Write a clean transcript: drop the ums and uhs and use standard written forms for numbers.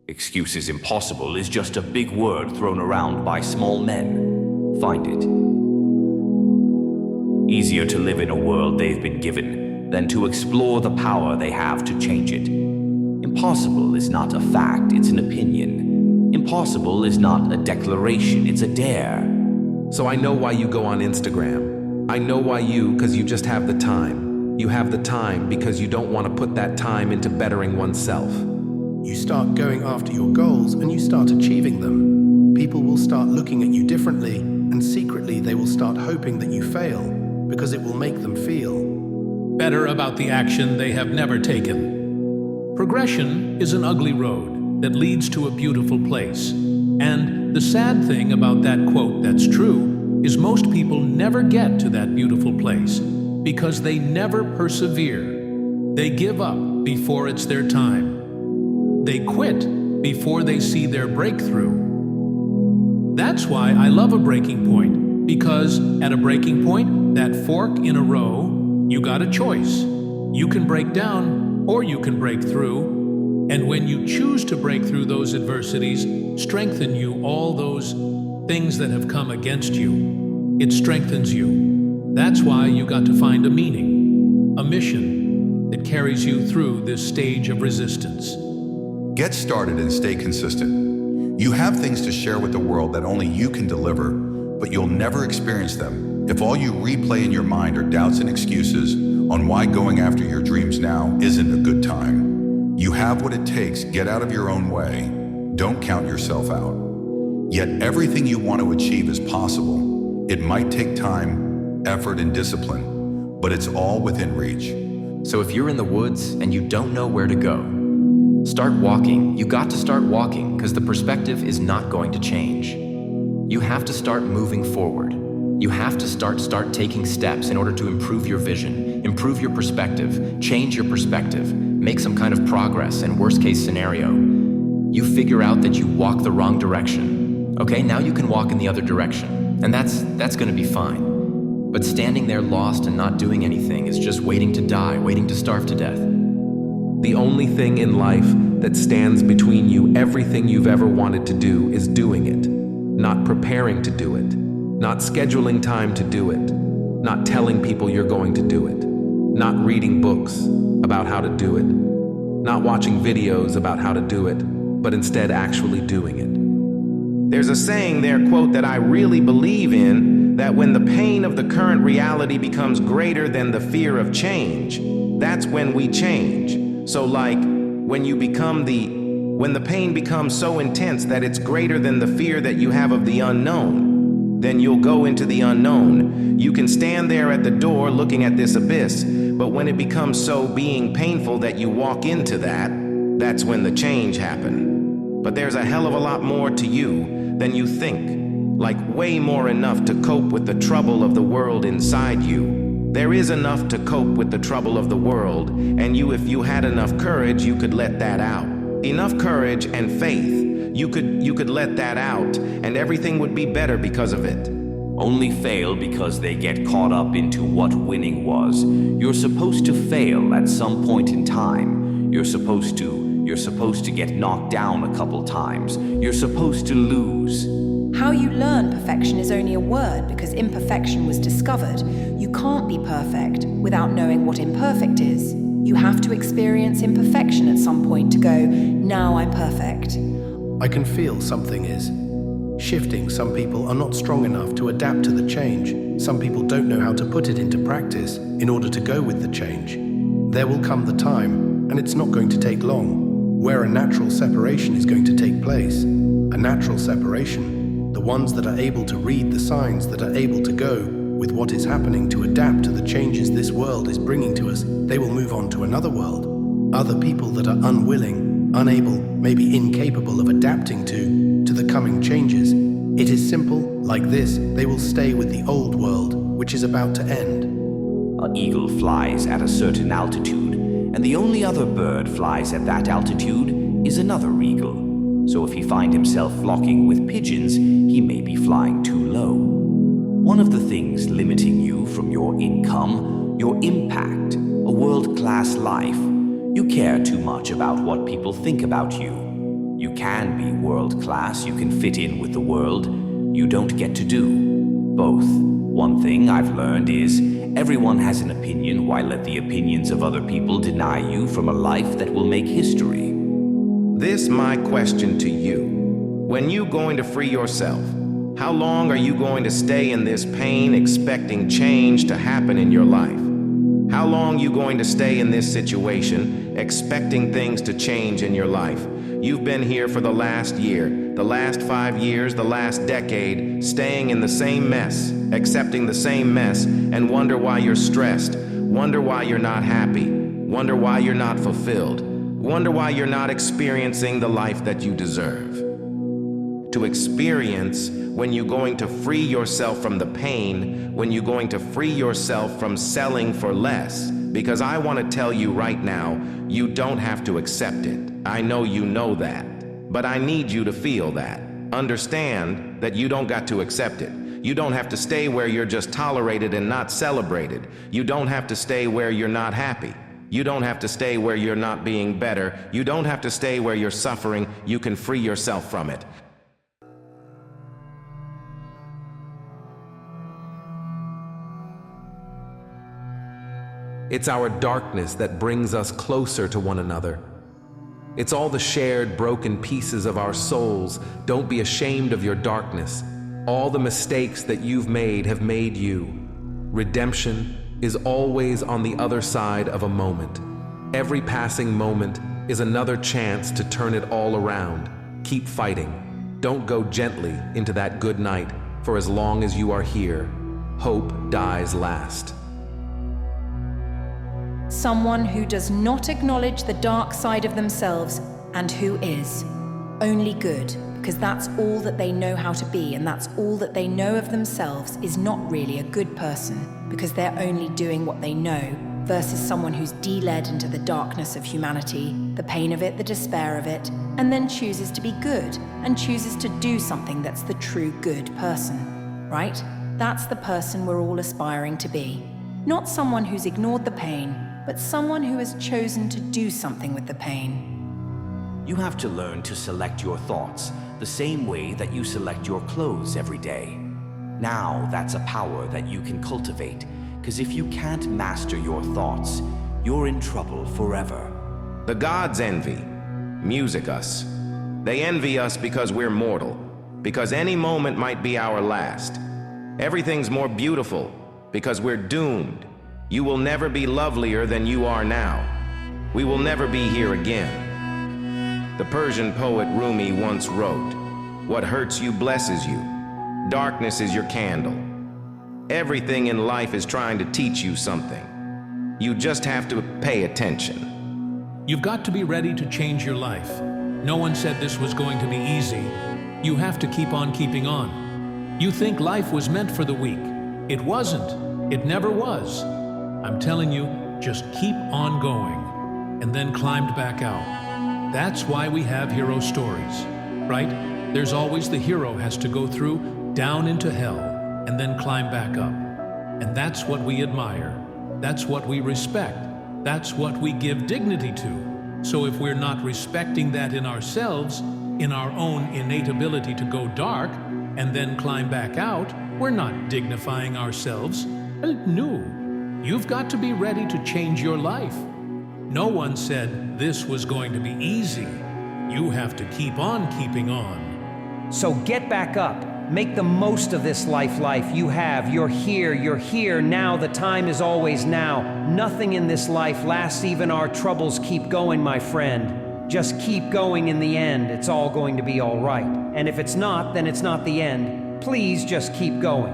Excuse is impossible is just a big word thrown around by small men. Find it. Easier to live in a world they've been given than to explore the power they have to change it. Impossible is not a fact, it's an opinion. Impossible is not a declaration, it's a dare. So I know why you go on Instagram. I know why because you just have the time. You have the time because you don't want to put that time into bettering oneself. You start going after your goals and you start achieving them. People will start looking at you differently, and secretly they will start hoping that you fail, because it will make them feel better about the action they have never taken. Progression is an ugly road that leads to a beautiful place. And the sad thing about that quote that's true is most people never get to that beautiful place because they never persevere. They give up before it's their time. They quit before they see their breakthrough. That's why I love a breaking point, because at a breaking point, that fork in a row, you got a choice. You can break down or you can break through. And when you choose to break through those adversities, strengthen you all those things that have come against you. It strengthens you. That's why you got to find a meaning, a mission that carries you through this stage of resistance. Get started and stay consistent. You have things to share with the world that only you can deliver, but you'll never experience them if all you replay in your mind are doubts and excuses on why going after your dreams now isn't a good time. You have what it takes. Get out of your own way. Don't count yourself out. Yet everything you want to achieve is possible. It might take time, effort, and discipline, but it's all within reach. So if you're in the woods and you don't know where to go, start walking. You got to start walking because the perspective is not going to change. You have to start moving forward. You have to start taking steps in order to improve your vision, improve your perspective, change your perspective, make some kind of progress in worst case scenario. You figure out that you walk the wrong direction. Okay, now you can walk in the other direction, and that's gonna be fine. But standing there lost and not doing anything is just waiting to die, waiting to starve to death. The only thing in life that stands between you, everything you've ever wanted to do, is doing it. Not preparing to do it. Not scheduling time to do it. Not telling people you're going to do it. Not reading books about how to do it. Not watching videos about how to do it, but instead actually doing it. There's a saying there, quote, that I really believe in, that when the pain of the current reality becomes greater than the fear of change, that's when we change. So like, when the pain becomes so intense that it's greater than the fear that you have of the unknown, then you'll go into the unknown. You can stand there at the door looking at this abyss, but when it becomes so being painful that you walk into that's when the change happens. But there's a hell of a lot more to you than you think, like way more enough to cope with the trouble of the world inside you. There is enough to cope with the trouble of the world, and if you had enough courage, you could let that out. Enough courage and faith, you could let that out, and everything would be better because of it. Only fail because they get caught up into what winning was. You're supposed to fail at some point in time. You're supposed to get knocked down a couple times. You're supposed to lose. How you learn perfection is only a word because imperfection was discovered. You can't be perfect without knowing what imperfect is. You have to experience imperfection at some point to go, now I'm perfect. I can feel something is shifting. Some people are not strong enough to adapt to the change. Some people don't know how to put it into practice in order to go with the change. There will come the time, and it's not going to take long, where a natural separation is going to take place. A natural separation. The ones that are able to read the signs, that are able to go with what is happening to adapt to the changes this world is bringing to us, they will move on to another world. Other people that are unwilling, unable, maybe incapable of adapting to the coming changes. It is simple, like this, they will stay with the old world, which is about to end. An eagle flies at a certain altitude, and the only other bird flies at that altitude is another eagle. So if he finds himself flocking with pigeons, he may be flying too low. One of the things limiting you from your income, your impact, a world-class life, you care too much about what people think about you. You can be world class, you can fit in with the world. You don't get to do both. One thing I've learned is everyone has an opinion. Why let the opinions of other people deny you from a life that will make history? This my question to you. When you going to free yourself, how long are you going to stay in this pain expecting change to happen in your life? How long you going to stay in this situation expecting things to change in your life? You've been here for the last year, the last 5 years, the last decade, staying in the same mess, accepting the same mess, and wonder why you're stressed, wonder why you're not happy, wonder why you're not fulfilled, wonder why you're not experiencing the life that you deserve. To experience when you're going to free yourself from the pain, when you're going to free yourself from selling for less. Because I want to tell you right now, you don't have to accept it. I know you know that, but I need you to feel that. Understand that you don't got to accept it. You don't have to stay where you're just tolerated and not celebrated. You don't have to stay where you're not happy. You don't have to stay where you're not being better. You don't have to stay where you're suffering. You can free yourself from it. It's our darkness that brings us closer to one another. It's all the shared broken pieces of our souls. Don't be ashamed of your darkness. All the mistakes that you've made have made you. Redemption is always on the other side of a moment. Every passing moment is another chance to turn it all around. Keep fighting. Don't go gently into that good night, for as long as you are here, hope dies last. Someone who does not acknowledge the dark side of themselves and who is only good, because that's all that they know how to be, and that's all that they know of themselves, is not really a good person, because they're only doing what they know, versus someone who's de-led into the darkness of humanity, the pain of it, the despair of it, and then chooses to be good and chooses to do something that's the true good person, right? That's the person we're all aspiring to be. Not someone who's ignored the pain, but someone who has chosen to do something with the pain. You have to learn to select your thoughts the same way that you select your clothes every day. Now that's a power that you can cultivate, because if you can't master your thoughts, you're in trouble forever. The gods envy, music us. They envy us because we're mortal, because any moment might be our last. Everything's more beautiful because we're doomed. You will never be lovelier than you are now. We will never be here again. The Persian poet Rumi once wrote, "What hurts you blesses you. Darkness is your candle." Everything in life is trying to teach you something. You just have to pay attention. You've got to be ready to change your life. No one said this was going to be easy. You have to keep on keeping on. You think life was meant for the weak. It wasn't. It never was. I'm telling you, just keep on going, and then climbed back out. That's why we have hero stories, right? There's always the hero has to go through down into hell and then climb back up. And that's what we admire. That's what we respect. That's what we give dignity to. So if we're not respecting that in ourselves, in our own innate ability to go dark and then climb back out, we're not dignifying ourselves. No. You've got to be ready to change your life. No one said this was going to be easy. You have to keep on keeping on. So get back up. Make the most of this life you have. You're here now. The time is always now. Nothing in this life lasts, even our troubles. Keep going, my friend. Just keep going. In the end, it's all going to be all right. And if it's not, then it's not the end. Please just keep going.